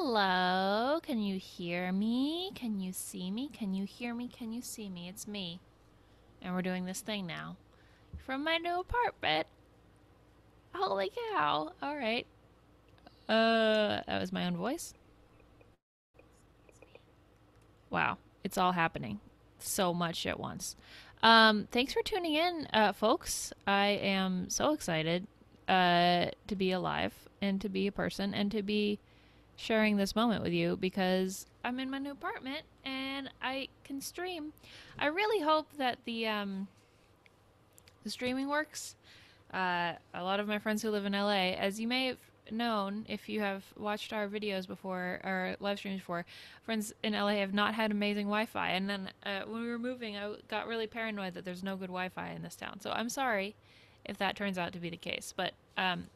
Hello, can you hear me? Can you see me? Can you hear me? Can you see me? It's me. And we're doing this thing now. From my new apartment. Holy cow. Alright. That was my own voice. Wow. It's all happening. So much at once. Thanks for tuning in, folks. I am so excited to be alive and to be a person and to be sharing this moment with you because I'm in my new apartment and I can stream. I really hope that the streaming works. A lot of my friends who live in LA, as you may have known if you have watched our videos before, our live streams before, friends in LA have not had amazing Wi-Fi. And then when we were moving, I got really paranoid that there's no good Wi-Fi in this town. So I'm sorry if that turns out to be the case. But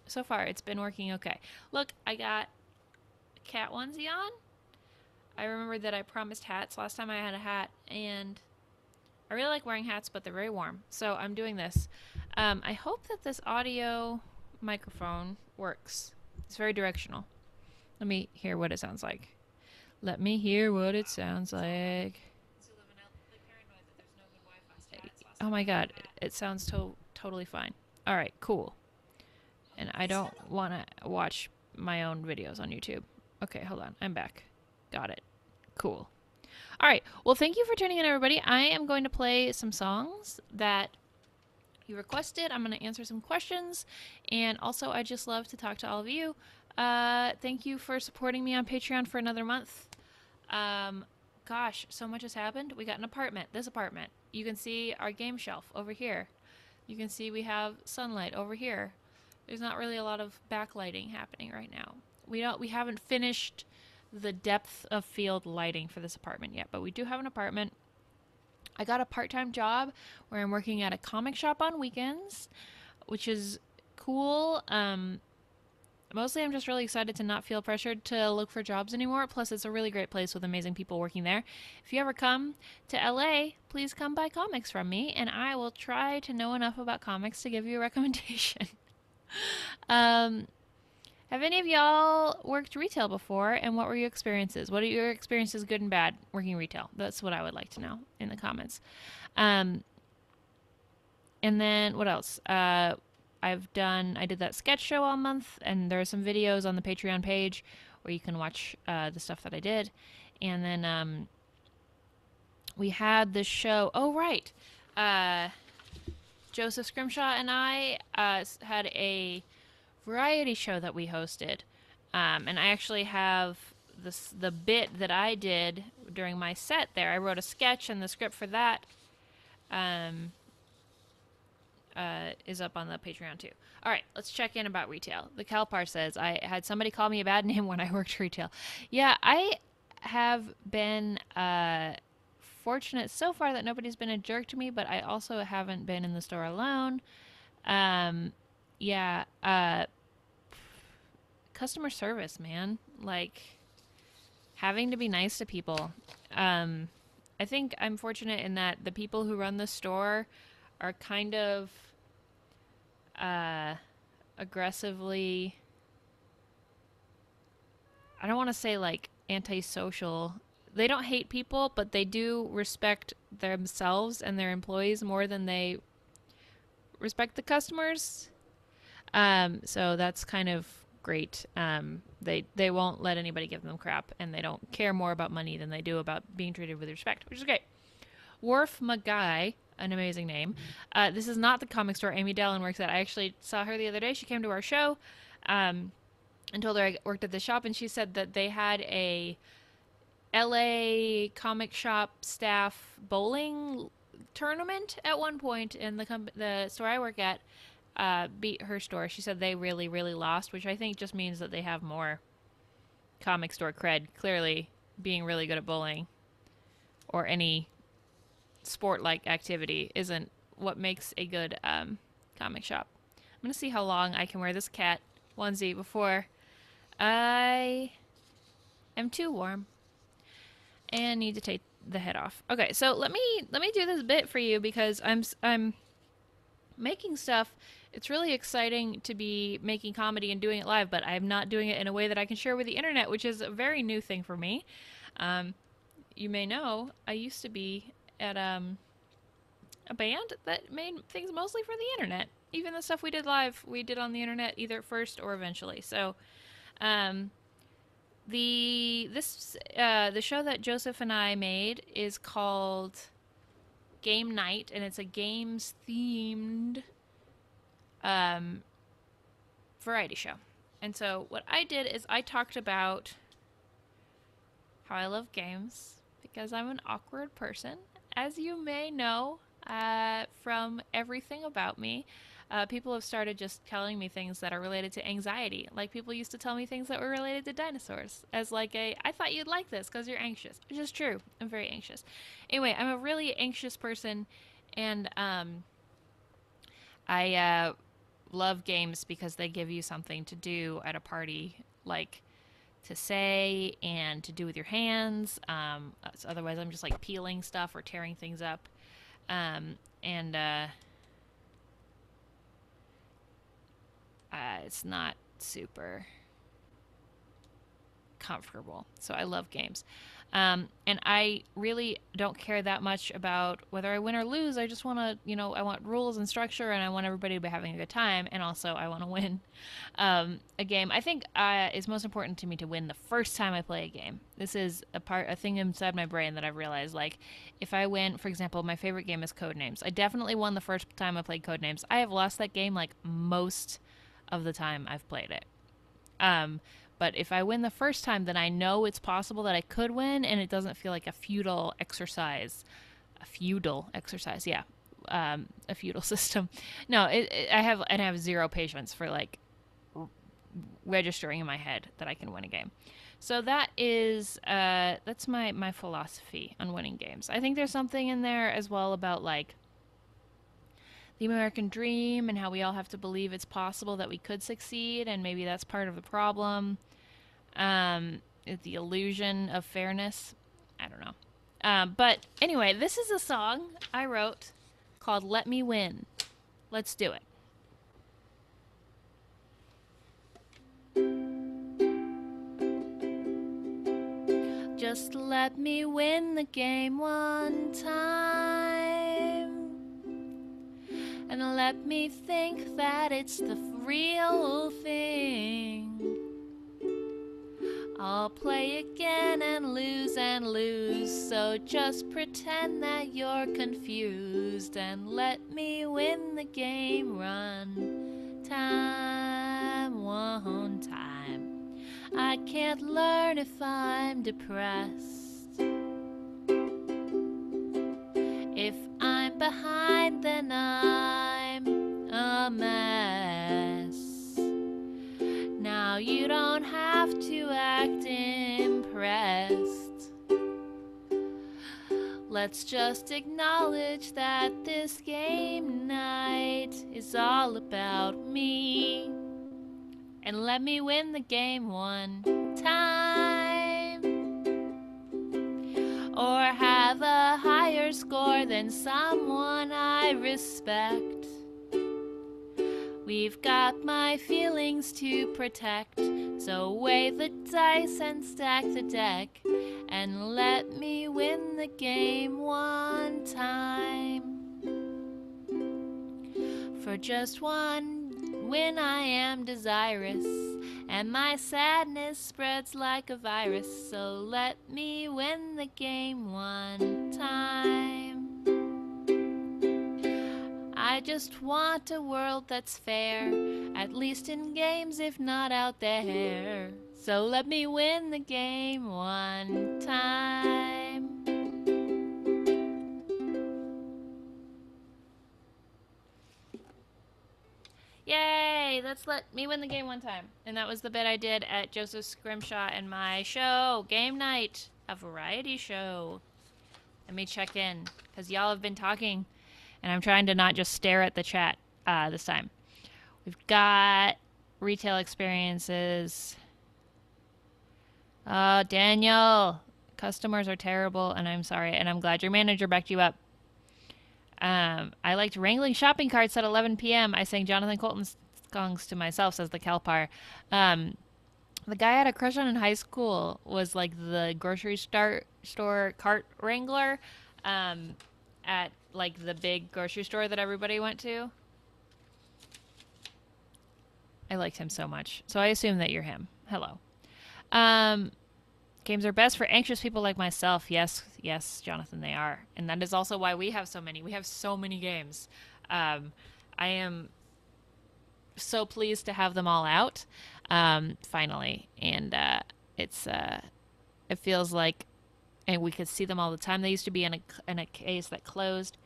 so far, it's been working okay. Look, I got a cat onesie on. I remembered that I promised hats last time I had a hat, and I really like wearing hats, but they're very warm. So I'm doing this. I hope that this audio microphone works. It's very directional. Let me hear what it sounds like. Let me hear what it sounds like. Oh my god, it sounds totally fine. Alright, cool. And I don't want to watch my own videos on YouTube. Okay, hold on. I'm back. Got it. Cool. All right. Well, thank you for tuning in, everybody. I am going to play some songs that you requested. I'm going to answer some questions. And also, I just love to talk to all of you. Thank you for supporting me on Patreon for another month. Gosh, so much has happened. We got an apartment. This apartment. You can see our game shelf over here. You can see we have sunlight over here. There's not really a lot of backlighting happening right now. We haven't finished the depth of field lighting for this apartment yet, but we do have an apartment. I got a part-time job where I'm working at a comic shop on weekends, which is cool. Mostly I'm just really excited to not feel pressured to look for jobs anymore. Plus, it's a really great place with amazing people working there. If you ever come to LA, please come buy comics from me, and I will try to know enough about comics to give you a recommendation. Have any of y'all worked retail before, and what were your experiences? What are your experiences, good and bad, working retail? That's what I would like to know in the comments. And then what else? I did that sketch show all month, and there are some videos on the Patreon page where you can watch the stuff that I did. And then we had this show. Oh, right. Joseph Scrimshaw and I had a variety show that we hosted. And I actually have the bit that I did during my set there. I wrote a sketch, and the script for that is up on the Patreon too. All right, let's check in about retail. The Calpar says, I had somebody call me a bad name when I worked retail. Yeah, I have been fortunate so far that nobody's been a jerk to me, but I also haven't been in the store alone. Yeah, customer service, man. Like, having to be nice to people. I think I'm fortunate in that the people who run the store are kind of aggressively, I don't want to say like antisocial. They don't hate people, but they do respect themselves and their employees more than they respect the customers. So that's kind of great. They won't let anybody give them crap, and they don't care more about money than they do about being treated with respect, which is great. Worf McGuy, an amazing name. This is not the comic store Amy Dallin works at. I actually saw her the other day. She came to our show and told her I worked at the shop, and she said that they had a LA comic shop staff bowling tournament at one point, and the store I work at beat her store. She said they really, really lost, which I think just means that they have more comic store cred. Clearly, being really good at bowling or any sport-like activity isn't what makes a good comic shop. I'm going to see how long I can wear this cat onesie before I am too warm and need to take the head off. Okay, so let me do this bit for you because I'm making stuff, it's really exciting to be making comedy and doing it live, but I'm not doing it in a way that I can share with the internet, which is a very new thing for me. Um, you may know I used to be at a band that made things mostly for the internet. Even the stuff we did live, we did on the internet either first or eventually. So, um, the show that Joseph and I made is called Game Night, and it's a games themed um, variety show. And so what I did is I talked about how I love games because I'm an awkward person, as you may know from everything about me. People have started just telling me things that are related to anxiety. Like people used to tell me things that were related to dinosaurs as like I thought you'd like this because you're anxious, which is true. I'm very anxious. Anyway, I'm a really anxious person, and I love games because they give you something to do at a party, like to say and to do with your hands. So otherwise, I'm just like peeling stuff or tearing things up. And it's not super comfortable. So I love games. And I really don't care that much about whether I win or lose. I just want to, I want rules and structure, and I want everybody to be having a good time. And also, I want to win a game. I think it's most important to me to win the first time I play a game. This is a thing inside my brain that I've realized. Like, if I win, for example, my favorite game is Codenames. I definitely won the first time I played Codenames. I have lost that game like most of the time I've played it. But if I win the first time, then I know it's possible that I could win, and it doesn't feel like a futile exercise. A feudal exercise, yeah. A feudal system. No, I have zero patience for like registering in my head that I can win a game. So that's my philosophy on winning games. I think there's something in there as well about like the American dream and how we all have to believe it's possible that we could succeed, and maybe that's part of the problem. The illusion of fairness. I don't know. But anyway, this is a song I wrote called Let Me Win. Let's do it. Just let me win the game one time, and let me think that it's the real thing. I'll play again and lose, so just pretend that you're confused and let me win the game one time. I can't learn if I'm depressed. If I'm behind, then I'm a mess. Now you don't have to act impressed. Let's just acknowledge that this game night is all about me. And let me win the game one time, or have a higher score than someone I respect. We've got my feelings to protect, so weigh the dice and stack the deck, and let me win the game one time. For just one win I am desirous, and my sadness spreads like a virus, so let me win the game one time. I just want a world that's fair, at least in games if not out there. So let me win the game one time. Yay! Let's let me win the game one time. And that was the bit I did at Joseph Scrimshaw and my show, Game Night, a variety show. Let me check in, because y'all have been talking, and I'm trying to not just stare at the chat this time. We've got retail experiences. Daniel, customers are terrible, and I'm sorry, and I'm glad your manager backed you up. I liked wrangling shopping carts at 11 p.m. I sang Jonathan Colton songs to myself, says the Calpar. The guy I had a crush on in high school was like the grocery store cart wrangler at like the big grocery store that everybody went to. I liked him so much. So I assume that you're him. Hello. Um, Games are best for anxious people like myself. Yes, yes, Jonathan, they are. And that is also why we have so many. We have so many games. I am so pleased to have them all out, finally. And it feels like, and we could see them all the time. They used to be in a case that closed.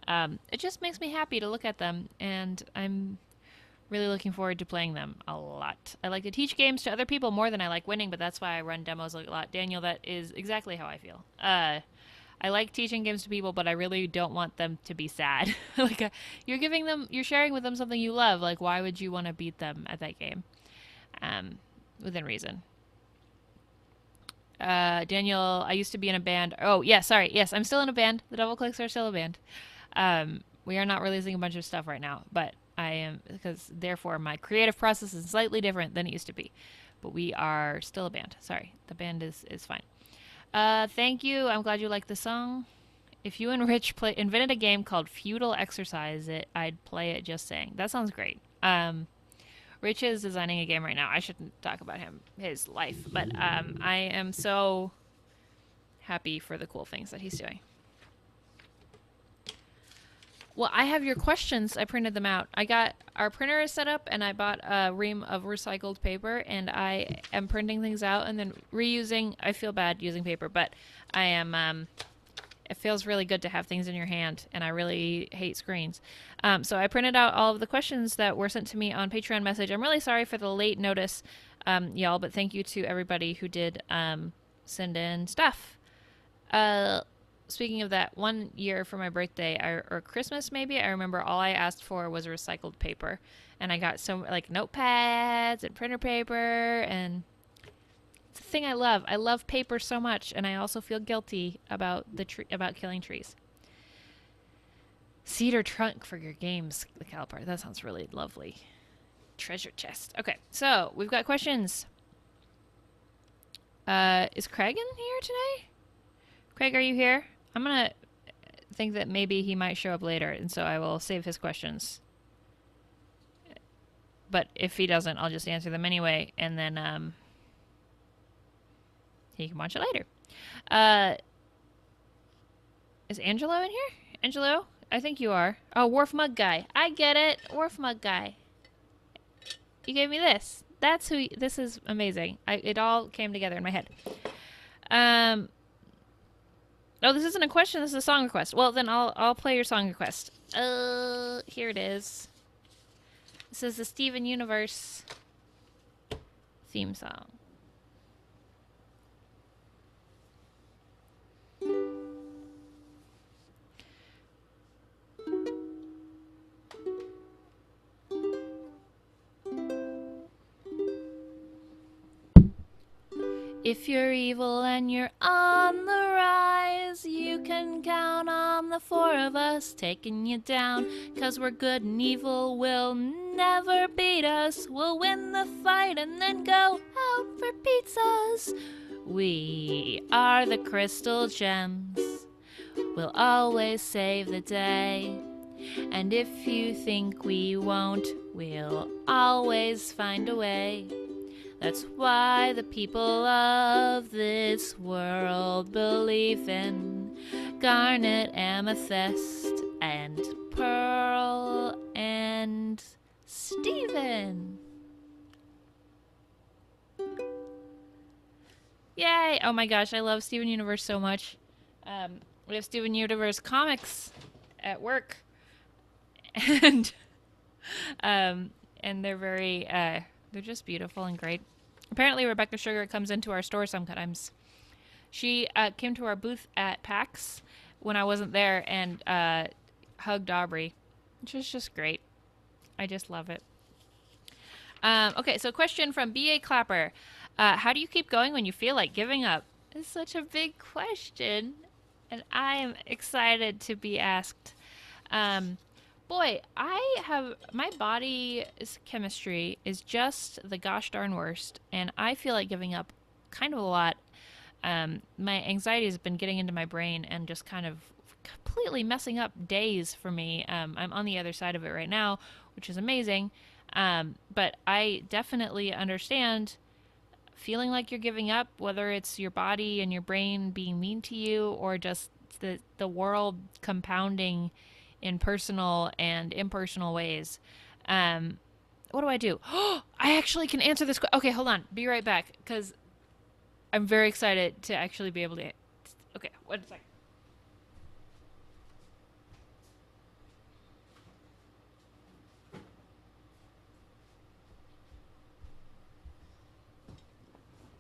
It just makes me happy to look at them, and I'm really looking forward to playing them a lot. I like to teach games to other people more than I like winning, but that's why I run demos a lot. Daniel, that is exactly how I feel. I like teaching games to people, but I really don't want them to be sad. Like you're sharing with them something you love. Like, why would you want to beat them at that game? Within reason. Daniel, I used to be in a band. Oh, yeah, sorry. Yes, I'm still in a band. The Double Clicks are still a band. We are not releasing a bunch of stuff right now, but I am, because therefore my creative process is slightly different than it used to be. But we are still a band. Sorry, the band is fine. Thank you. I'm glad you liked the song. If you and Rich invented a game called Feudal Exercise, I'd play it. Just saying. That sounds great. Rich is designing a game right now. I shouldn't talk about his life, but I am so happy for the cool things that he's doing. Well, I have your questions. I printed them out. Our printer is set up, and I bought a ream of recycled paper, and I am printing things out and then reusing. I feel bad using paper, but I am. It feels really good to have things in your hand, and I really hate screens. So I printed out all of the questions that were sent to me on Patreon message. I'm really sorry for the late notice, y'all, but thank you to everybody who did send in stuff. Speaking of that, one year for my birthday or Christmas maybe, I remember all I asked for was recycled paper, and I got some like notepads and printer paper, and it's a thing I love. I love paper so much, and I also feel guilty about about killing trees. Cedar trunk for your games, the caliper. That sounds really lovely. Treasure chest. Okay, so we've got questions. Is Craig in here today? Craig, are you here? I'm going to think that maybe he might show up later, and so I will save his questions. But if he doesn't, I'll just answer them anyway, and then he can watch it later. Is Angelo in here? Angelo? I think you are. Oh, Wharf Mug Guy. I get it. Wharf Mug Guy. You gave me this. That's who... This is amazing. It all came together in my head. Oh, this isn't a question. This is a song request. Well, then I'll play your song request. Here it is. This is the Steven Universe theme song. If you're evil and you're on the rise, you can count on the four of us taking you down. 'Cause we're good and evil will never beat us. We'll win the fight and then go out for pizzas. We are the Crystal Gems. We'll always save the day. And if you think we won't, we'll always find a way. That's why the people of this world believe in garnet, amethyst, and pearl, and Steven. Yay! Oh my gosh, I love Steven Universe so much. We have Steven Universe comics at work, and they're very they're just beautiful and great. Apparently, Rebecca Sugar comes into our store sometimes. She came to our booth at PAX when I wasn't there and hugged Aubrey, which is just great. I just love it. Okay, so question from B.A. Clapper. How do you keep going when you feel like giving up? It's such a big question, and I am excited to be asked. Boy, I have my body's chemistry is just the gosh darn worst, and I feel like giving up kind of a lot. My anxiety has been getting into my brain and just kind of completely messing up days for me. I'm on the other side of it right now, which is amazing. But I definitely understand feeling like you're giving up, whether it's your body and your brain being mean to you or just the world compounding in personal and impersonal ways. Um, what do I do? I actually can answer this. Okay, hold on. Be right back because I'm very excited to actually be able to. Okay, one second.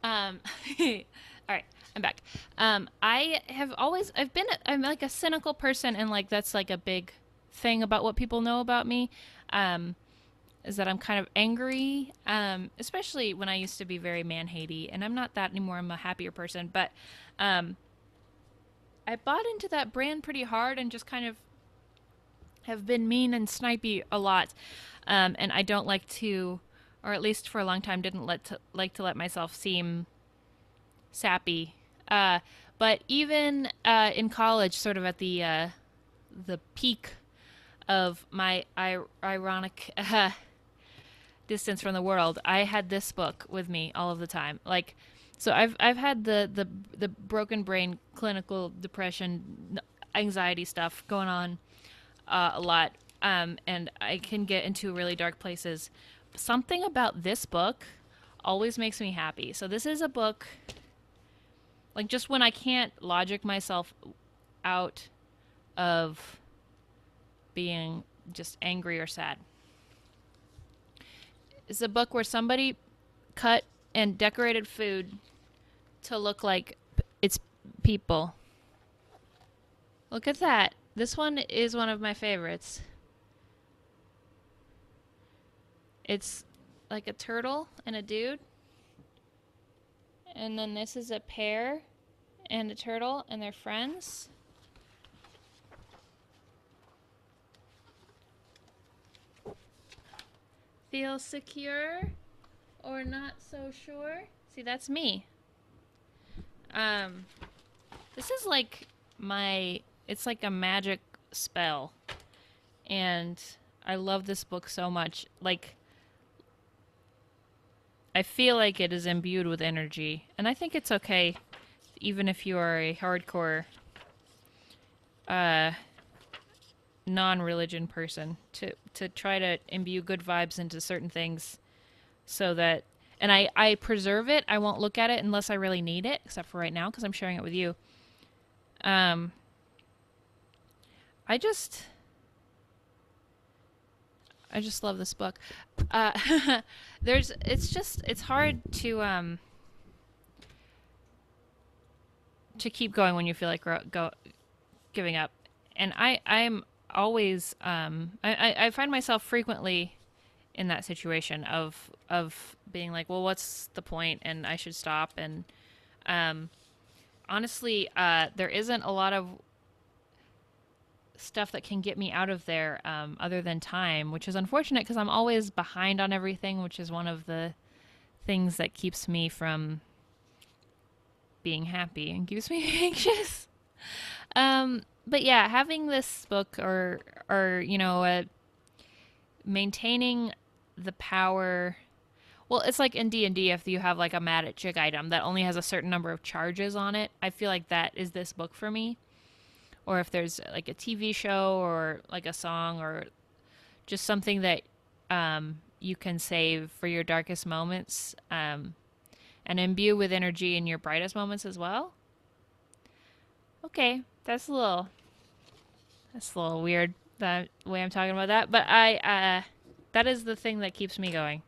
Um, all right, I'm back. I'm like a cynical person, and like that's like a big thing about what people know about me. Um, is that I'm kind of angry, especially when I used to be very man hatey, and I'm not that anymore. I'm a happier person, but um, I bought into that brand pretty hard and just kind of have been mean and snipey a lot. And I don't like to, or at least for a long time, didn't like to let myself seem sappy. Uh, but even in college, sort of at the peak of my ironic distance from the world, I had this book with me all of the time. Like, so I've had the broken brain, clinical depression, anxiety stuff going on a lot, and I can get into really dark places. Something about this book always makes me happy. So this is a book like just when I can't logic myself out of being just angry or sad. It's a book where somebody cut and decorated food to look like it's people. Look at that. This one is one of my favorites. It's like a turtle and a dude. And then this is a pear and a turtle and they're friends. Feel secure or not so sure? See, that's me. This is like it's like a magic spell. And I love this book so much. Like, I feel like it is imbued with energy. And I think it's okay, even if you are a hardcore uh, non-religion person, to try to imbue good vibes into certain things so that, and I preserve it. I won't look at it unless I really need it, except for right now because I'm sharing it with you. Um, I just love this book. It's hard to keep going when you feel like giving up. And I'm always I find myself frequently in that situation of being like, well, what's the point? And I should stop. And honestly, there isn't a lot of stuff that can get me out of there other than time, which is unfortunate because I'm always behind on everything, which is one of the things that keeps me from being happy and keeps me anxious. But yeah, having this book or maintaining the power. Well, it's like in D&D if you have like a magic item that only has a certain number of charges on it. I feel like that is this book for me. Or if there's like a TV show or like a song or just something that you can save for your darkest moments and imbue with energy in your brightest moments as well. Okay, that's a little weird the way I'm talking about that, but I that is the thing that keeps me going.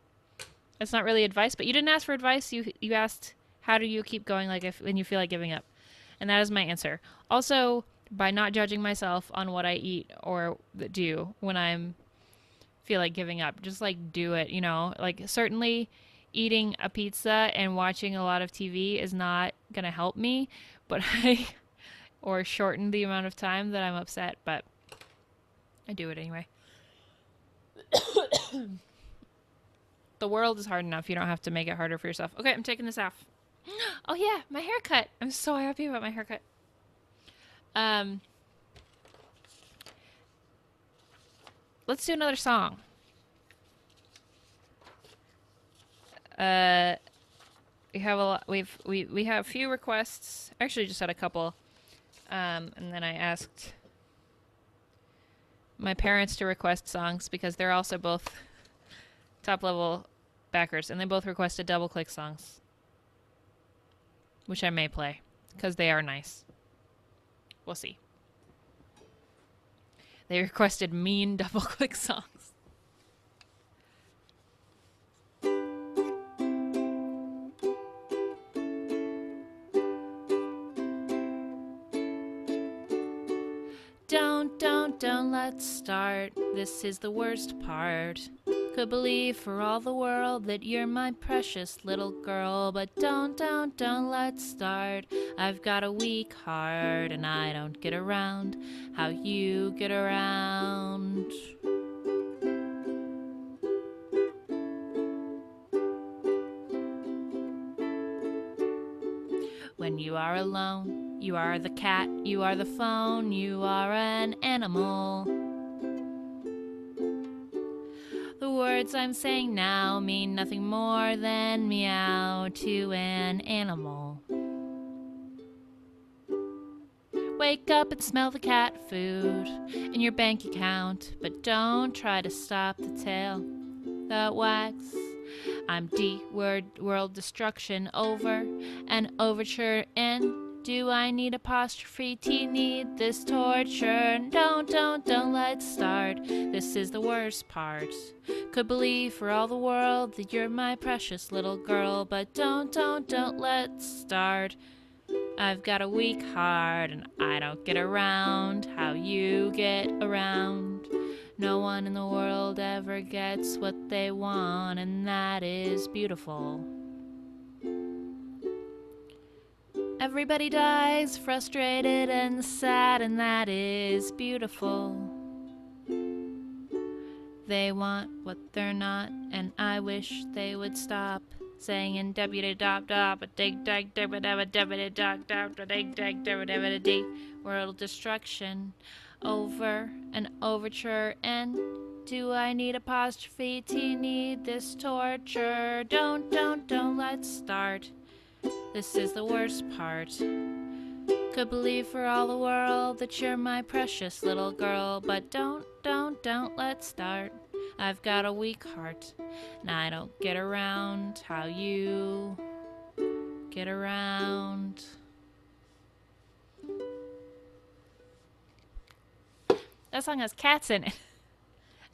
It's not really advice, but you didn't ask for advice. You asked how do you keep going like if when you feel like giving up. And that is my answer. Also, by not judging myself on what I eat or do when I'm feel like giving up, just like do it, like certainly eating a pizza and watching a lot of TV is not going to help me, but or shorten the amount of time that I'm upset, but I do it anyway. The world is hard enough. You don't have to make it harder for yourself. Okay, I'm taking this off. Oh yeah, my haircut. I'm so happy about my haircut. Let's do another song. We have a lot. We have a few requests. Actually, just had a couple. And then I asked my parents to request songs because they're also both top level backers, and they both requested double click songs, which I may play because they are nice. We'll see. They requested mean double click songs. Don't, let's start. This is the worst part. Could believe for all the world that you're my precious little girl. But don't, let's start. I've got a weak heart and I don't get around how you get around. When you are alone, you are the cat, you are the phone, you are an animal. The words I'm saying now mean nothing more than meow to an animal. Wake up and smell the cat food in your bank account, but don't try to stop the tail that wags. I'm world destruction over and overture in. Do I need apostrophe T? Need this torture? Don't, let's start. This is the worst part. Could believe for all the world that you're my precious little girl, but don't, let's start. I've got a weak heart and I don't get around how you get around. No one in the world ever gets what they want, and that is beautiful. Everybody dies frustrated and sad, and that is beautiful. They want what they're not, and I wish they would stop saying in world destruction over an overture. And do I need apostrophe T? Need this torture? Don't, let's start. This is the worst part. Could believe for all the world that you're my precious little girl, but don't, let's start. I've got a weak heart, and I don't get around how you get around. That song has cats in it.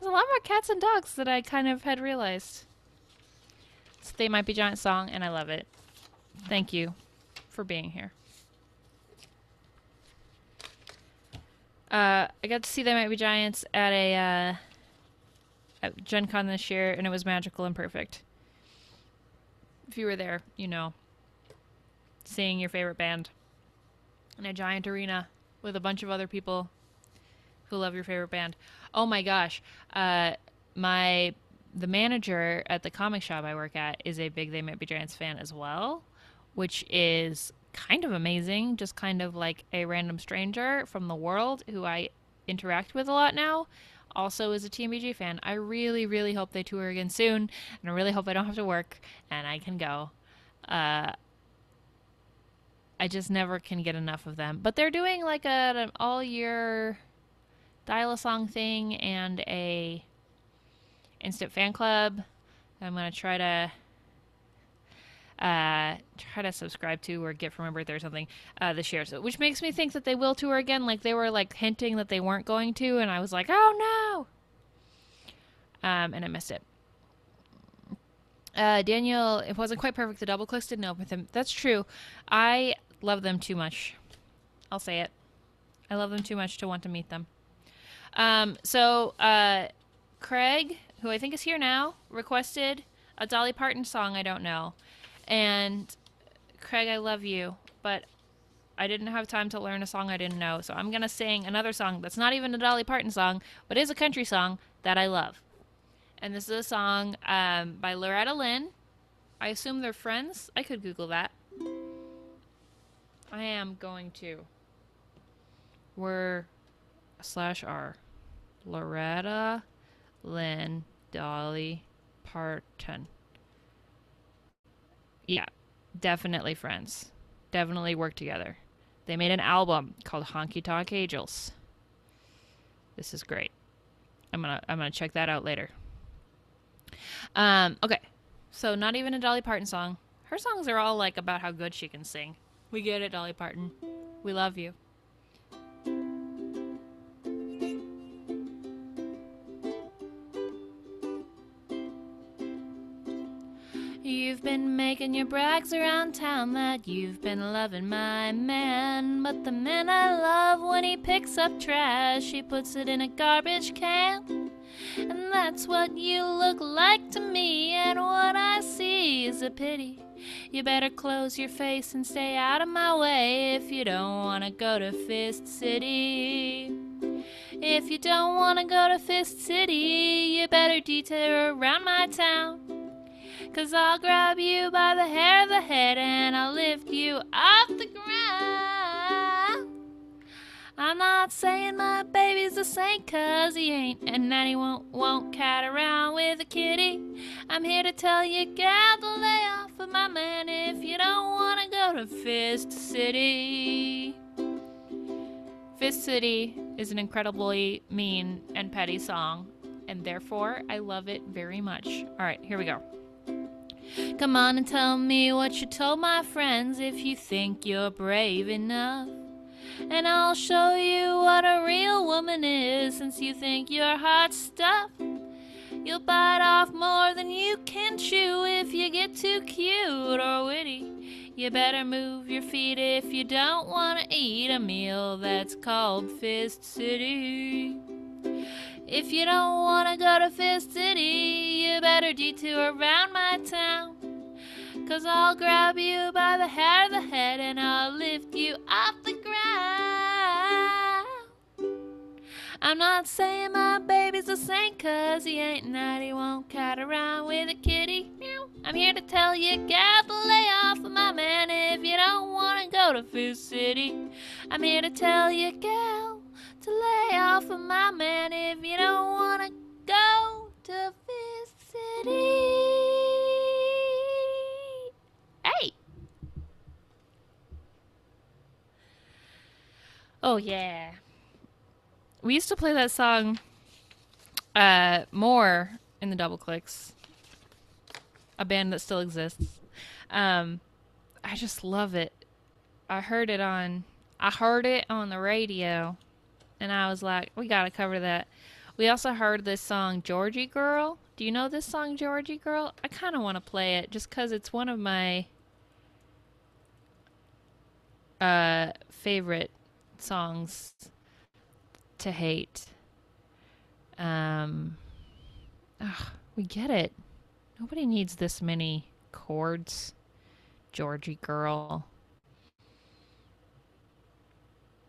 There's a lot more cats and dogs than I kind of had realized. It's They Might Be Giant song, and I love it. Thank you for being here. I got to see They Might Be Giants at at Gen Con this year, and it was magical and perfect. If you were there, you know. Seeing your favorite band in a giant arena with a bunch of other people who love your favorite band. Oh my gosh. The manager at the comic shop I work at is a big They Might Be Giants fan as well, which is kind of amazing. Just kind of like a random stranger from the world who I interact with a lot now also is a TMBG fan. I really, really hope they tour again soon, and I really hope I don't have to work and I can go. I just never can get enough of them. But they're doing like an all-year dial-a-song thing and a instant fan club. I'm gonna try to subscribe to or get for my birthday or something this year. So, which makes me think that they will tour again. Like they were like hinting that they weren't going to, and I was like, oh no. And I missed it. Daniel, it wasn't quite perfect. The double clicks didn't open with him. That's true. I love them too much. I'll say it. I love them too much to want to meet them. Craig, who I think is here now, requested a Dolly Parton song I don't know. And Craig, I love you, but I didn't have time to learn a song I didn't know, so I'm going to sing another song that's not even a Dolly Parton song, but is a country song that I love. And this is a song by Loretta Lynn. I assume they're friends. I could Google that. I am going to. We're /R. Loretta Lynn, Dolly Parton. Yeah, definitely friends. Definitely work together. They made an album called Honky Tonk Angels. This is great. I'm gonna check that out later. Okay. So not even a Dolly Parton song. Her songs are all like about how good she can sing. We get it, Dolly Parton. We love you. You've been making your brags around town that you've been loving my man. But the man I love, when he picks up trash, he puts it in a garbage can. And that's what you look like to me, and what I see is a pity. You better close your face and stay out of my way if you don't want to go to Fist City. If you don't want to go to Fist City, you better detour around my town. 'Cause I'll grab you by the hair of the head and I'll lift you off the ground. I'm not saying my baby's a saint 'cause he ain't, and that he won't cat around with a kitty. I'm here to tell you, gal, to lay off of my man if you don't want to go to Fist City. Fist City is an incredibly mean and petty song, and therefore I love it very much. All right, here we go. Come on and tell me what you told my friends if you think you're brave enough. And I'll show you what a real woman is since you think you're hot stuff. You'll bite off more than you can chew if you get too cute or witty. You better move your feet if you don't want to eat a meal that's called Fist City. If you don't want to go to Fist City, you better detour around my town. 'Cause I'll grab you by the hair of the head and I'll lift you off the ground. I'm not saying my baby's a saint 'cause he ain't, and that he won't cat around with a kitty. I'm here to tell you, gal, to lay off of my man if you don't want to go to Fist City. I'm here to tell you, gal, to lay off of my man if you don't want to go to Fist City. Hey! Oh, yeah. We used to play that song more in the Double Clicks, a band that still exists. I just love it. I heard it on the radio, and I was like, we gotta cover that. We also heard this song, Georgie Girl. Do you know this song, Georgie Girl? I kind of want to play it just because it's one of my favorite songs to hate. We get it. Nobody needs this many chords. Georgie Girl.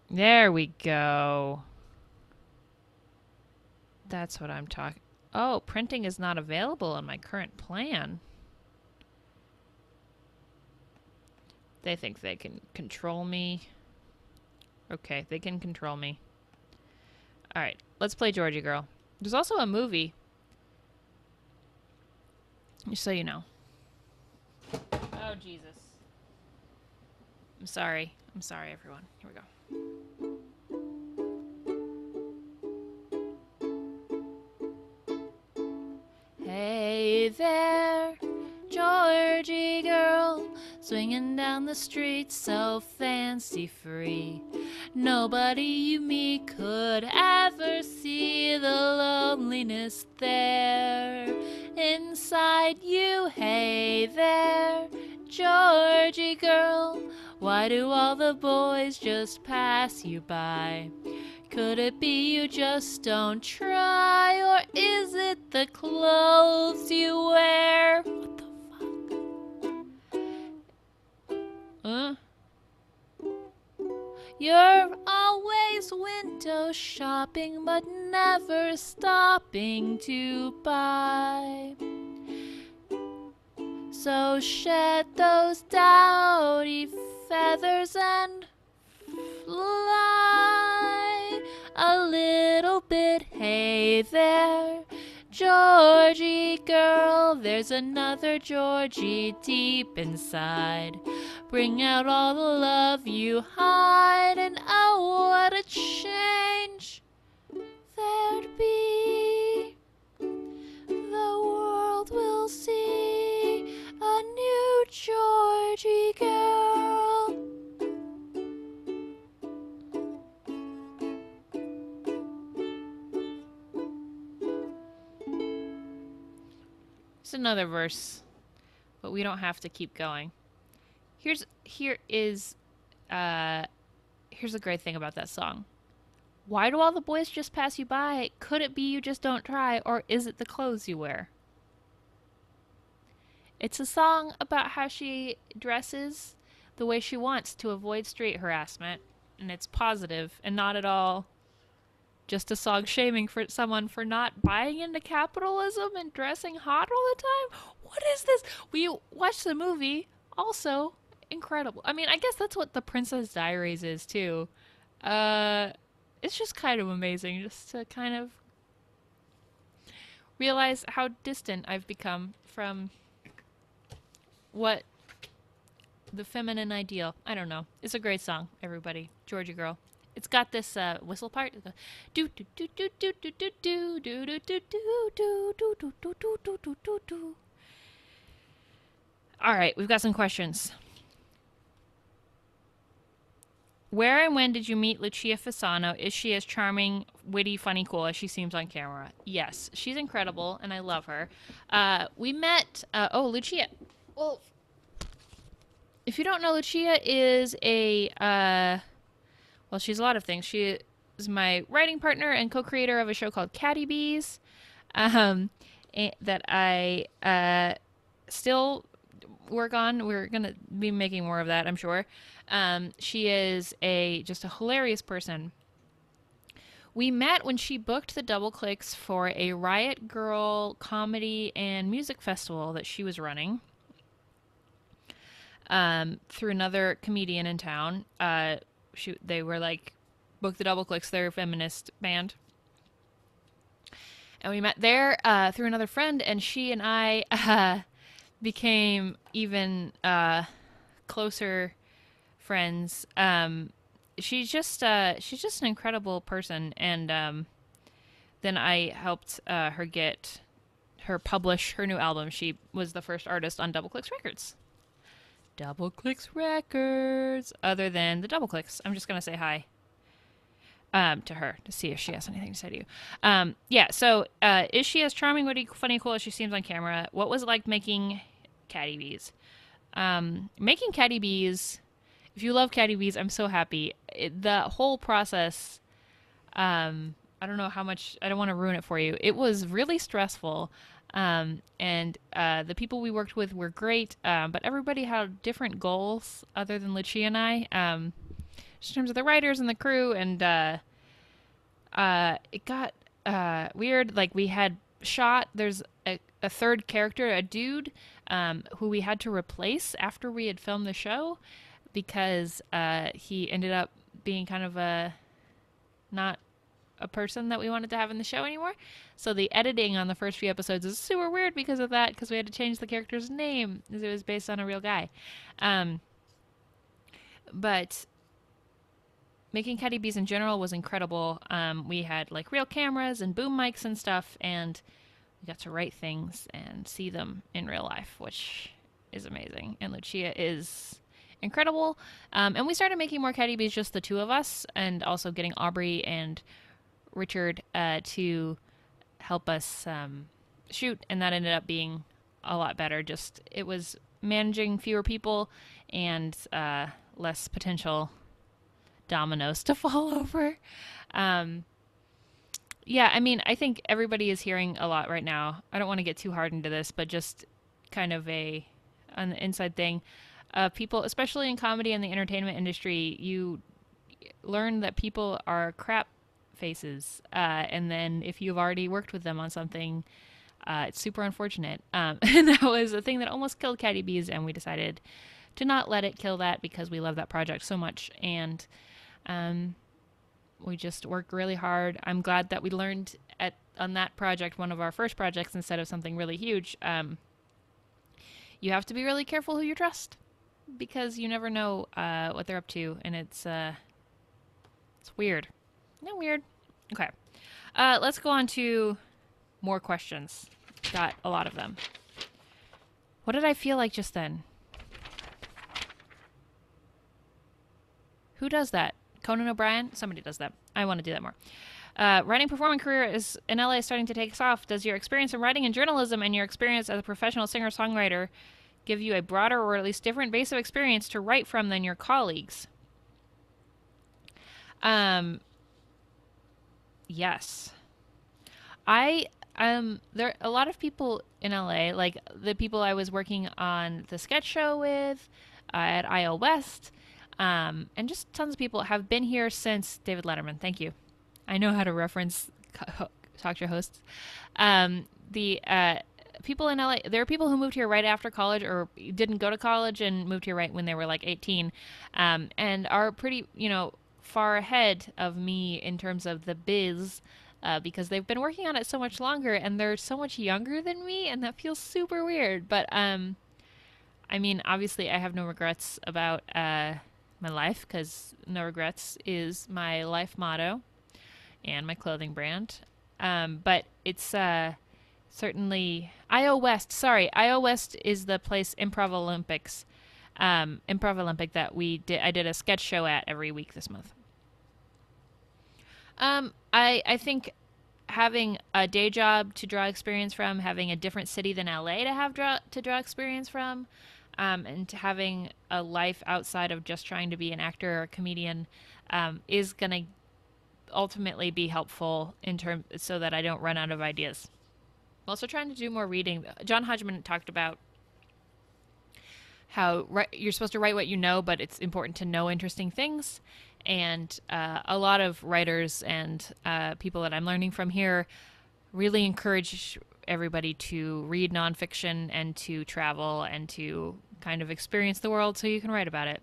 There we go. That's what I'm talking. Oh, printing is not available on my current plan. They think they can control me. Okay, they can control me. Alright, let's play Georgie Girl. There's also a movie. Just so you know. Oh, Jesus. I'm sorry. I'm sorry, everyone. Here we go. Hey there, Georgie girl, swinging down the street so fancy-free. Nobody you meet could ever see the loneliness there inside you. Hey there, Georgie girl, why do all the boys just pass you by? Could it be you just don't try, or is it the clothes you wear? What the fuck? You're always window shopping, but never stopping to buy. So shed those dowdy feathers and fly a little bit. Hey there, Georgie girl, there's another Georgie deep inside. Bring out all the love you hide, and oh, what a change there'd be. The world will see a new Georgie girl. It's another verse, but we don't have to keep going. Here's a great thing about that song. Why do all the boys just pass you by? Could it be you just don't try, or is it the clothes you wear? It's a song about how she dresses the way she wants to avoid street harassment, and it's positive and not at all just a song shaming for someone for not buying into capitalism and dressing hot all the time. What is this? We watched the movie, also incredible. I mean, I guess that's what The Princess Diaries is too. It's just kind of amazing just to kind of realize how distant I've become from what the feminine ideal. I don't know. It's a great song, everybody. Georgia Girl. It's got this whistle part. Do do do do do do do do do do do do do do do do do do do. All right, we've got some questions. Where and when did you meet Lucia Fasano? Is she as charming, witty, funny, cool as she seems on camera? Yes, she's incredible, and I love her. We met. Lucia. Well, if you don't know, Lucia is well, she's a lot of things. She is my writing partner and co-creator of a show called Catty Bees, that I still work on. We're gonna be making more of that, I'm sure. She is just a hilarious person. We met when she booked the Double Clicks for a Riot Girl comedy and music festival that she was running. Through another comedian in town. They were like, book the Double Clicks, they're a feminist band. And we met there through another friend, and she and I became even closer friends. She's just an incredible person, and then I helped her publish her new album. She was the first artist on Double Clicks Records. Double Clicks Records. Other than the Double Clicks, I'm just gonna say hi to her to see if she has anything to say to you. So is she as charming, witty, funny, cool as she seems on camera? What was it like making Catty Bees? Making Catty Bees. If you love Catty Bees, I'm so happy. The whole process. I don't know how much. I don't want to ruin it for you. It was really stressful. And the people we worked with were great, but everybody had different goals other than Lucia and I, just in terms of the writers and the crew, and it got weird. Like, we had shot, there's a third character, a dude, who we had to replace after we had filmed the show, because he ended up being kind of not a person that we wanted to have in the show anymore. So the editing on the first few episodes is super weird because of that, because we had to change the character's name as it was based on a real guy. But making Catty Bees in general was incredible. We had like real cameras and boom mics and stuff, and we got to write things and see them in real life, which is amazing. And Lucia is incredible. And we started making more Catty Bees, just the two of us, and also getting Aubrey and Richard to help us shoot, and that ended up being a lot better. Just, it was managing fewer people and less potential dominoes to fall over. Yeah, I mean, I think everybody is hearing a lot right now. I don't want to get too hard into this, but just kind of an inside thing. People, especially in comedy and the entertainment industry, you learn that people are crap faces, and then if you've already worked with them on something, it's super unfortunate. And that was a thing that almost killed Caddy Bees, and we decided to not let it kill that because we love that project so much. And we just worked really hard. I'm glad that we learned on that project, one of our first projects, instead of something really huge. You have to be really careful who you trust because you never know what they're up to, and it's weird. Isn't that weird? Okay. Let's go on to more questions. Got a lot of them. What did I feel like just then? Who does that? Conan O'Brien? Somebody does that. I want to do that more. Writing performing career is in LA starting to take off. Does your experience in writing and journalism and your experience as a professional singer-songwriter give you a broader or at least different base of experience to write from than your colleagues? Yes. There are a lot of people in LA, like the people I was working on the sketch show with at IO West, and just tons of people have been here since David Letterman. Thank you. I know how to reference talk show hosts. The people in LA, there are people who moved here right after college or didn't go to college and moved here right when they were like 18, and are pretty, far ahead of me in terms of the biz. Because they've been working on it so much longer and they're so much younger than me, and that feels super weird. But I mean, obviously, I have no regrets about my life because no regrets is my life motto and my clothing brand. But it's certainly IO West. Sorry, IO West is the place Improv Olympics, Improv Olympic that I did a sketch show at every week this month. I think having a day job to draw experience from, having a different city than LA to have to draw experience from, and to having a life outside of just trying to be an actor or a comedian, is going to ultimately be helpful so that I don't run out of ideas. I'm also trying to do more reading. John Hodgman talked about how you're supposed to write what you know, but it's important to know interesting things. And a lot of writers and people that I'm learning from here really encourage everybody to read nonfiction and to travel and to kind of experience the world so you can write about it.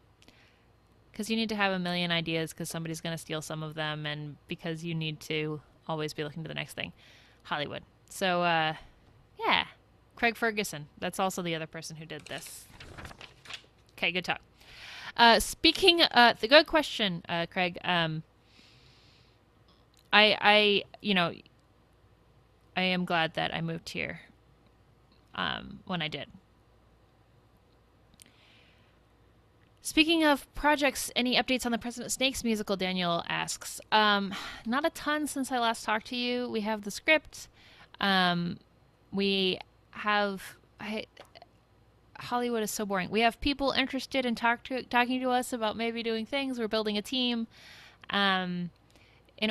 Because you need to have a million ideas because somebody's going to steal some of them, and because you need to always be looking to the next thing. Hollywood. So, yeah. Craig Ferguson. That's also the other person who did this. Okay, good talk. Speaking, the good question, Craig. I am glad that I moved here. When I did. Speaking of projects, any updates on the President Snakes musical? Daniel asks. Not a ton since I last talked to you. We have the script. We have. Hollywood is so boring. We have people interested in talking to us about maybe doing things. We're building a team. In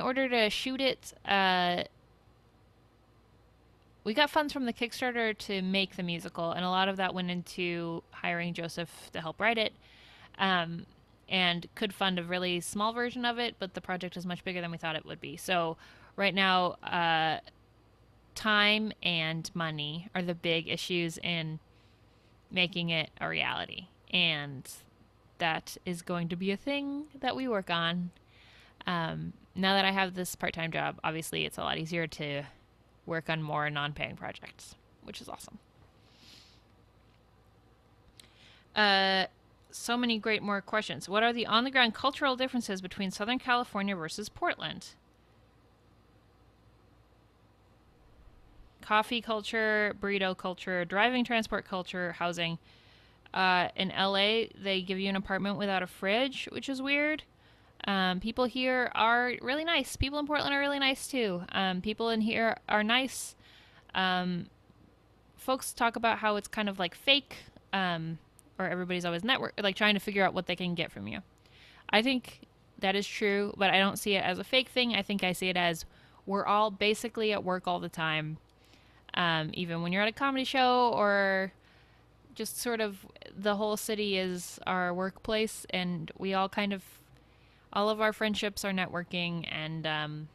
order to shoot it, we got funds from the Kickstarter to make the musical, and a lot of that went into hiring Joseph to help write it, and could fund a really small version of it, but the project is much bigger than we thought it would be. So right now, time and money are the big issues in making it a reality, and that is going to be a thing that we work on. Now that I have this part-time job, obviously it's a lot easier to work on more non-paying projects, which is awesome. So many great more questions. What are the on-the-ground cultural differences between Southern California versus Portland? Coffee culture, burrito culture, driving transport culture, housing. In LA, they give you an apartment without a fridge, which is weird. People here are really nice. People in Portland are really nice too. People in here are nice. Folks talk about how it's kind of like fake, or everybody's always trying to figure out what they can get from you. I think that is true, but I don't see it as a fake thing. I think I see it as we're all basically at work all the time. Even when you're at a comedy show or just sort of the whole city is our workplace, and we all kind of all of our friendships are networking, and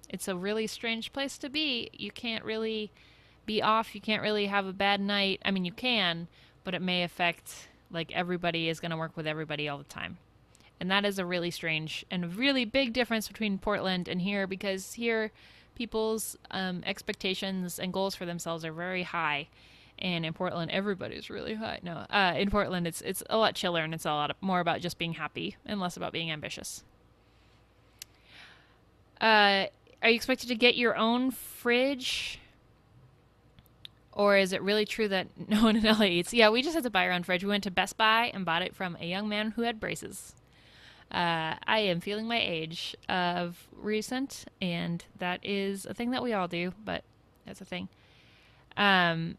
it's a really strange place to be. You can't really be off. You can't really have a bad night. I mean, you can, but it may affect, like, everybody is going to work with everybody all the time. And that is a really strange and really big difference between Portland and here, because here people's expectations and goals for themselves are very high. And in Portland, everybody's really high. No, in Portland, it's a lot chiller, and it's a lot more about just being happy and less about being ambitious. Are you expected to get your own fridge? Or is it really true that no one in LA eats? Yeah, we just had to buy our own fridge. We went to Best Buy and bought it from a young man who had braces. I am feeling my age of recent, and that is a thing that we all do, but that's a thing. Um,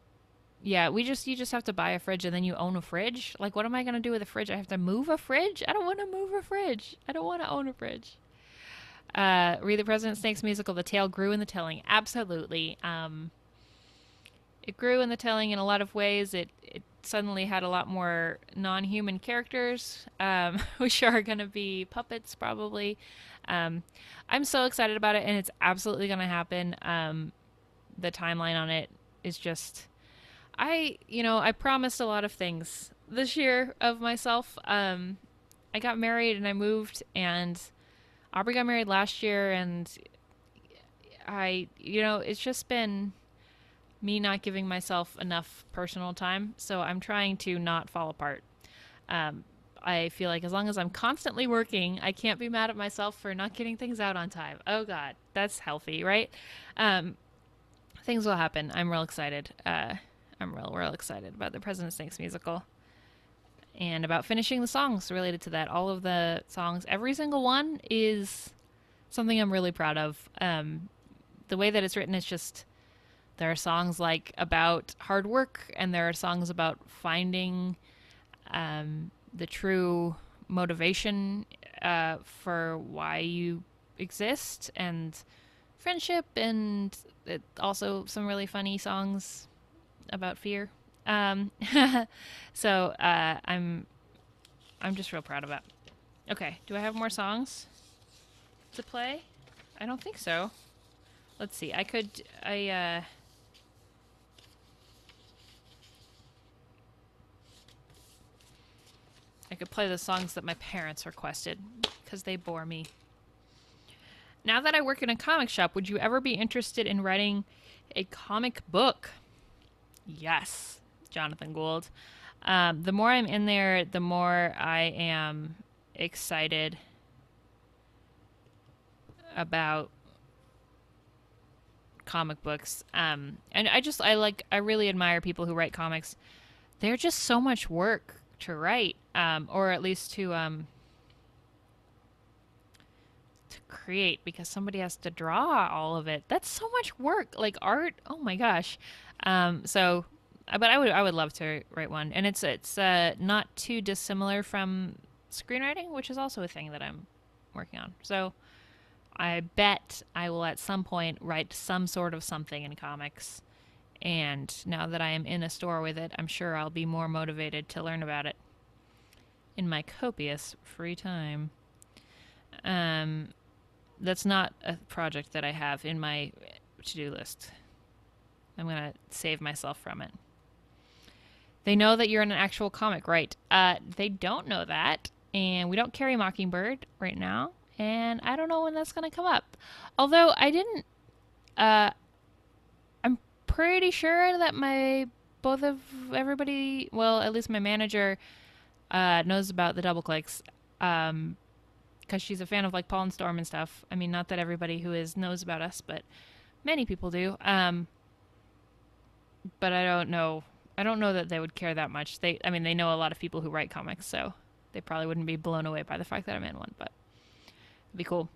yeah, you just have to buy a fridge and then you own a fridge. Like, what am I gonna do with a fridge? I have to move a fridge? I don't want to move a fridge. I don't want to own a fridge. Read the President Snake's musical. The tale grew in the telling. Absolutely. It grew in the telling in a lot of ways. It suddenly had a lot more non-human characters, which are going to be puppets probably. Um, I'm so excited about it, and it's absolutely going to happen. The timeline on it is just, I promised a lot of things this year of myself. I got married and I moved, and Aubrey got married last year, and it's just been me not giving myself enough personal time. So I'm trying to not fall apart. I feel like as long as I'm constantly working, I can't be mad at myself for not getting things out on time. Oh God, that's healthy, right? Um, Things will happen. I'm real excited. I'm real excited about the President Snakes musical and about finishing the songs related to that. All of the songs, every single one is something I'm really proud of. The way that it's written is just, there are songs like about hard work, and there are songs about finding the true motivation for why you exist, and friendship, and also some really funny songs about fear. Um, I'm just real proud of it. Okay, do I have more songs to play? I don't think so. Let's see. I could play the songs that my parents requested because they bore me. Now that I work in a comic shop, would you ever be interested in writing a comic book? Yes, Jonathan Gould. The more I'm in there, the more I am excited about comic books. And I really admire people who write comics. They're just so much work to write, or at least to create, because somebody has to draw all of it. That's so much work. Like art, oh my gosh. But I would love to write one, and it's not too dissimilar from screenwriting, which is also a thing that I'm working on. So I bet I will at some point write some sort of something in comics. And now that I am in a store with it, I'm sure I'll be more motivated to learn about it in my copious free time. That's not a project that I have in my to-do list. I'm going to save myself from it. They know that you're in an actual comic, right? They don't know that, and we don't carry Mockingbird right now, and I don't know when that's going to come up. Although I didn't, I'm pretty sure that well, at least my manager, knows about the double clicks, because she's a fan of like Paul and Storm and stuff. I mean, not that everybody who is knows about us, but many people do. But I don't know. I don't know that they would care that much. They know a lot of people who write comics, so they probably wouldn't be blown away by the fact that I'm in one, but it'd be cool.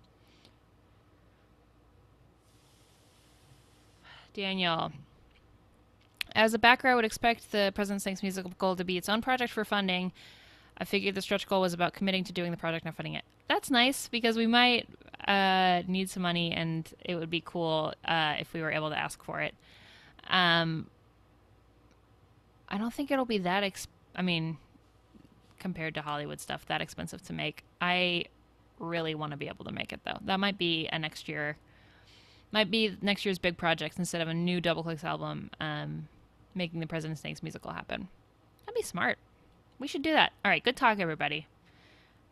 Daniel. As a backer, I would expect the President's Thanks musical goal to be its own project for funding. I figured the stretch goal was about committing to doing the project, not funding it. That's nice, because we might need some money, and it would be cool if we were able to ask for it. I don't think it'll be that compared to Hollywood stuff, that expensive to make. I really want to be able to make it though. That might be a next year. Might be next year's big project instead of a new Double Clicks album. Making the President Snakes musical happen. That'd be smart. We should do that. All right, good talk, everybody.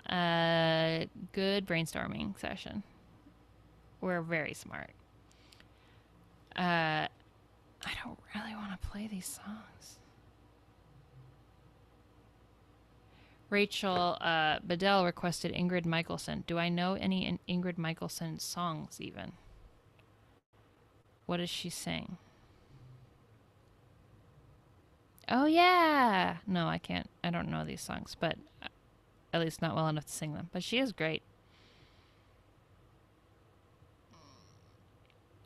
Good brainstorming session. We're very smart. I don't really want to play these songs. Rachel Bedell requested Ingrid Michaelson. Do I know any Ingrid Michaelson songs even? What does she sing? Oh, yeah. No, I can't. I don't know these songs, but at least not well enough to sing them. But she is great.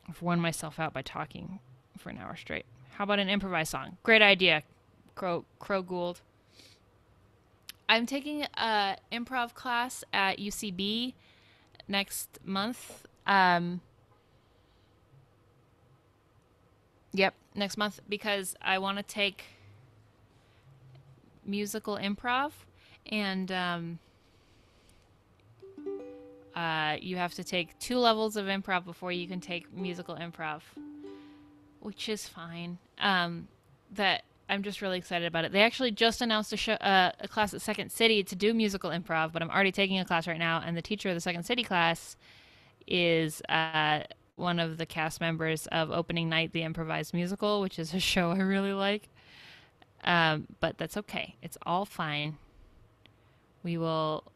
I've worn myself out by talking for an hour straight. How about an improvised song? Great idea, Crow Gould. I'm taking an improv class at UCB next month. Yep, next month, because I want to take musical improv, and you have to take 2 levels of improv before you can take musical improv, which is fine. That I'm just really excited about it. They actually just announced a class at Second City to do musical improv, but I'm already taking a class right now, and the teacher of the Second City class is one of the cast members of Opening Night, the Improvised Musical, which is a show I really like. But that's okay. It's all fine. We will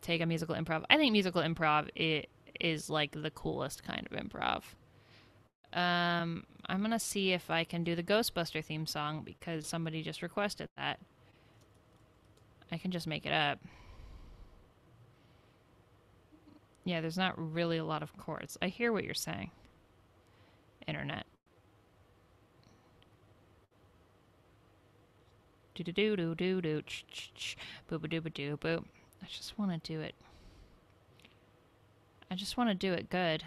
take a musical improv. I think musical improv is like the coolest kind of improv. I'm going to see if I can do the Ghostbuster theme song because somebody just requested that. I can just make it up. Yeah, there's not really a lot of chords. I hear what you're saying. Internet. Do do do do do do ch ch ch boo boo doo boo doo boo. I just want to do it. I just want to do it good.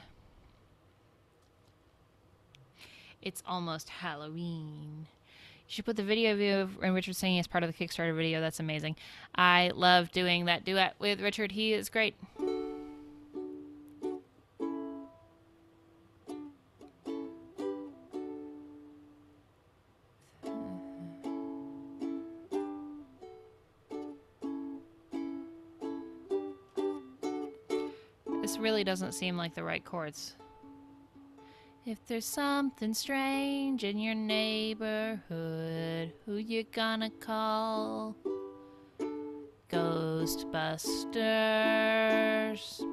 It's almost Halloween. You should put the video view of Richard singing as part of the Kickstarter video. That's amazing. I love doing that duet with Richard. He is great. This really doesn't seem like the right chords. If there's something strange in your neighborhood, who you gonna call? Ghostbusters.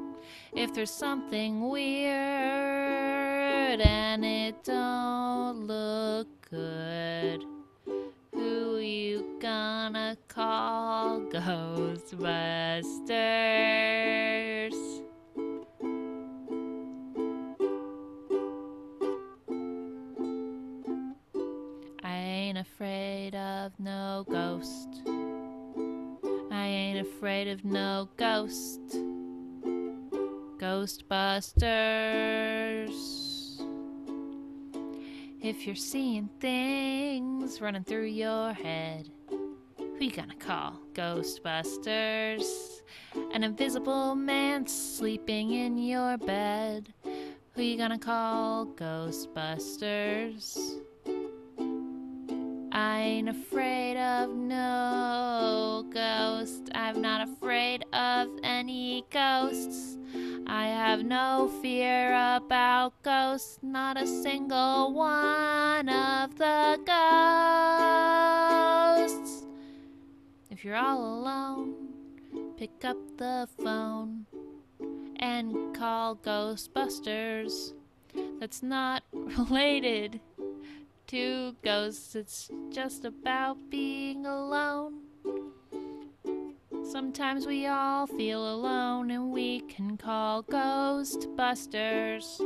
If there's something weird and it don't look good, who you gonna call? Ghostbusters. Afraid of no ghost. I ain't afraid of no ghost. Ghostbusters. If you're seeing things running through your head, who you gonna call? Ghostbusters. An invisible man sleeping in your bed, who you gonna call? Ghostbusters. I ain't afraid of no ghost. I'm not afraid of any ghosts. I have no fear about ghosts. Not a single one of the ghosts. If you're all alone, pick up the phone and call Ghostbusters. That's not related to ghosts, it's just about being alone. Sometimes we all feel alone and we can call Ghostbusters.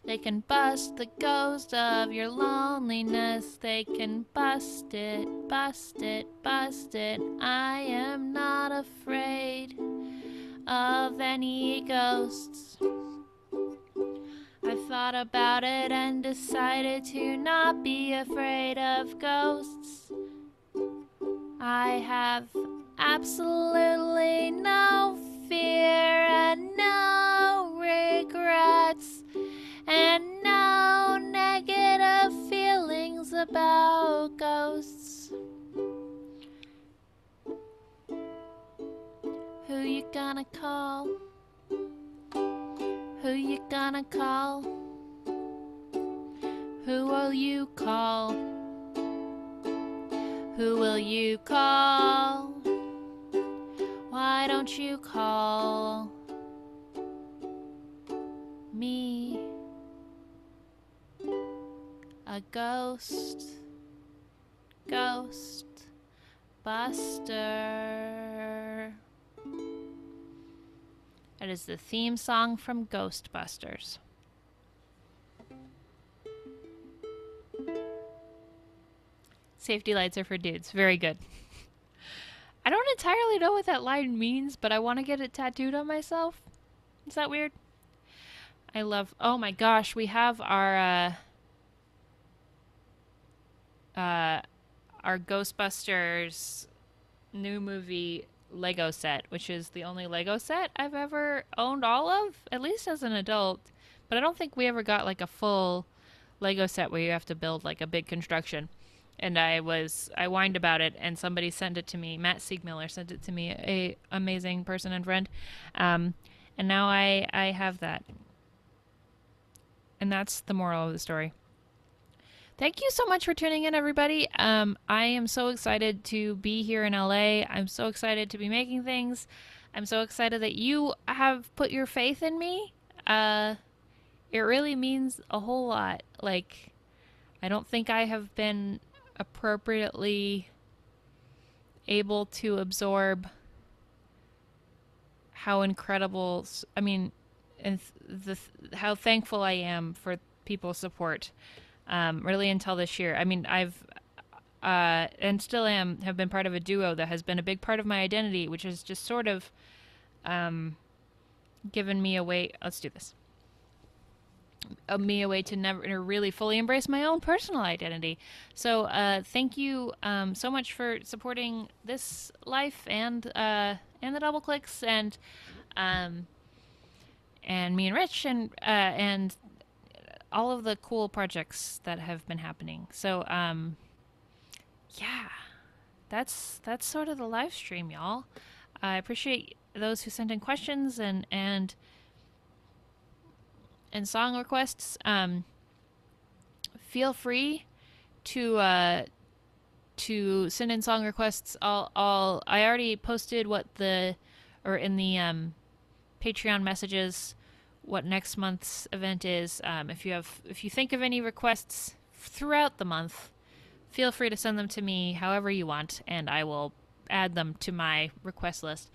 They can bust the ghost of your loneliness. They can bust it, bust it, bust it. I am not afraid of any ghosts. I thought about it and decided to not be afraid of ghosts. I have Absolutely no fear and no regrets and no negative feelings about ghosts. Who you gonna call? Who you gonna call? Who will you call? Who will you call? Why don't you call me a ghost? Ghost Buster. That is the theme song from Ghostbusters. Safety lights are for dudes. Very good. I don't entirely know what that line means, but I want to get it tattooed on myself. Is that weird? I love... Oh my gosh, we have our Ghostbusters new movie Lego set, which is the only Lego set I've ever owned all of, at least as an adult. But I don't think we ever got like a full Lego set where you have to build like a big construction. And I whined about it, and somebody sent it to me. Matt Siegmiller sent it to me, a amazing person and friend. And now I have that. And that's the moral of the story. Thank you so much for tuning in, everybody. I am so excited to be here in LA. I'm so excited to be making things. I'm so excited that you have put your faith in me. It really means a whole lot. Like, I don't think I have been appropriately able to absorb how incredible, I mean, and how thankful I am for people's support. Really until this year. I mean, I've and still have been part of a duo that has been a big part of my identity, which has just sort of given me a way. Let's do this. Me a way to never really fully embrace my own personal identity. So thank you so much for supporting this life and the double clicks and me and Rich and all of the cool projects that have been happening. So yeah, that's sort of the live stream, y'all. I appreciate those who sent in questions and song requests. Feel free to send in song requests. I already posted in the Patreon messages what next month's event is. If you think of any requests throughout the month, feel free to send them to me however you want, and I will add them to my request list.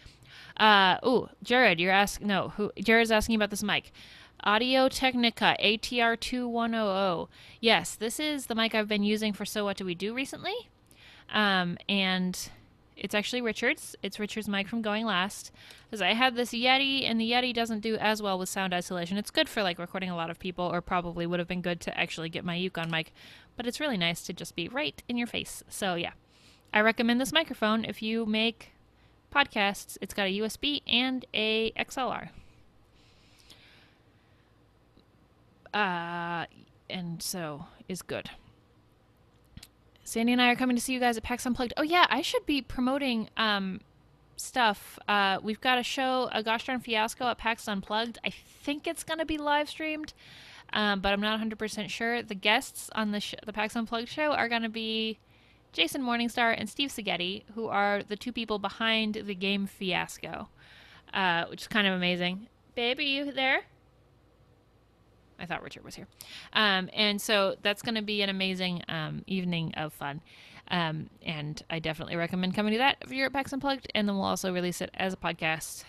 Jared, Jared's asking about this mic. Audio Technica ATR2100. Yes, this is the mic I've been using for So What Do We Do recently. And it's actually Richard's. It's Richard's mic from Going Last. Because I had this Yeti, and the Yeti doesn't do as well with sound isolation. It's good for like recording a lot of people, or probably would have been good to actually get my Yukon mic. But it's really nice to just be right in your face. So yeah, I recommend this microphone if you make podcasts. It's got a USB and a XLR. And so is good. Sandy and I are coming to see you guys at PAX Unplugged. Oh yeah, I should be promoting stuff. We've got a show, a gosh darn fiasco at PAX Unplugged. I think it's going to be live streamed, but I'm not 100% sure. The guests on the PAX Unplugged show are going to be Jason Morningstar and Steve Seghetti, who are the two people behind the game Fiasco, which is kind of amazing. Babe, are you there? I thought Richard was here. And so that's going to be an amazing evening of fun. And I definitely recommend coming to that if you're at PAX Unplugged. And then we'll also release it as a podcast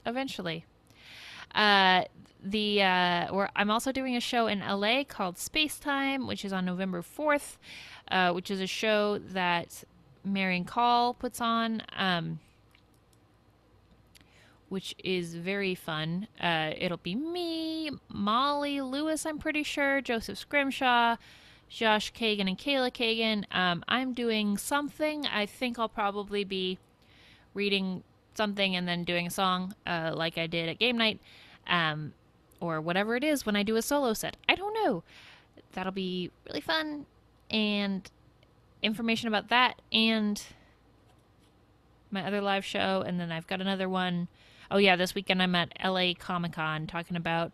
eventually. I'm also doing a show in LA called Space Time, which is on November 4th, which is a show that Marion Call puts on. Which is very fun. It'll be me, Molly Lewis, I'm pretty sure, Joseph Scrimshaw, Josh Kagan and Kayla Kagan. I'm doing something. I think I'll probably be reading something and then doing a song like I did at game night, or whatever it is when I do a solo set. I don't know. That'll be really fun, and information about that and my other live show, and then I've got another one. Oh yeah, this weekend I'm at LA Comic Con talking about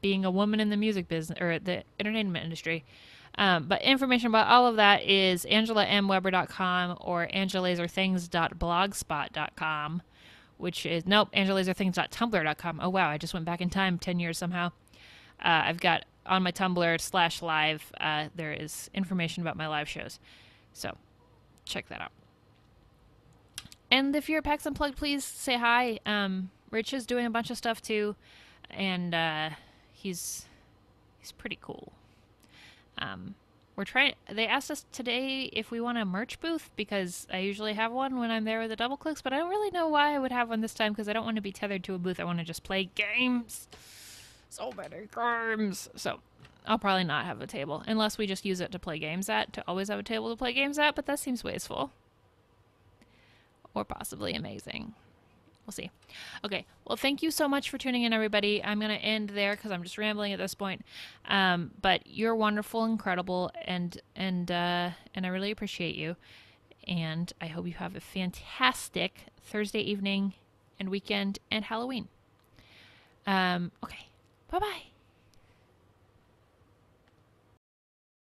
being a woman in the music business or the entertainment industry. But information about all of that is angelamweber.com or angelaserthings.blogspot.com, which is, nope, angelaserthings.tumblr.com. Oh, wow, I just went back in time 10 years somehow. I've got on my Tumblr /live, there is information about my live shows. So check that out. And if you're at PAX Unplugged, please say hi. Rich is doing a bunch of stuff too, and he's pretty cool. We're trying. They asked us today if we want a merch booth because I usually have one when I'm there with the double clicks, but I don't really know why I would have one this time because I don't want to be tethered to a booth. I want to just play games. So many games. So I'll probably not have a table unless we just use it to play games at, to always have a table to play games at, but that seems wasteful. Or possibly amazing. We'll see. Okay. Well, thank you so much for tuning in, everybody. I'm going to end there because I'm just rambling at this point. But you're wonderful, incredible, and I really appreciate you. And I hope you have a fantastic Thursday evening and weekend and Halloween. Okay. Bye-bye.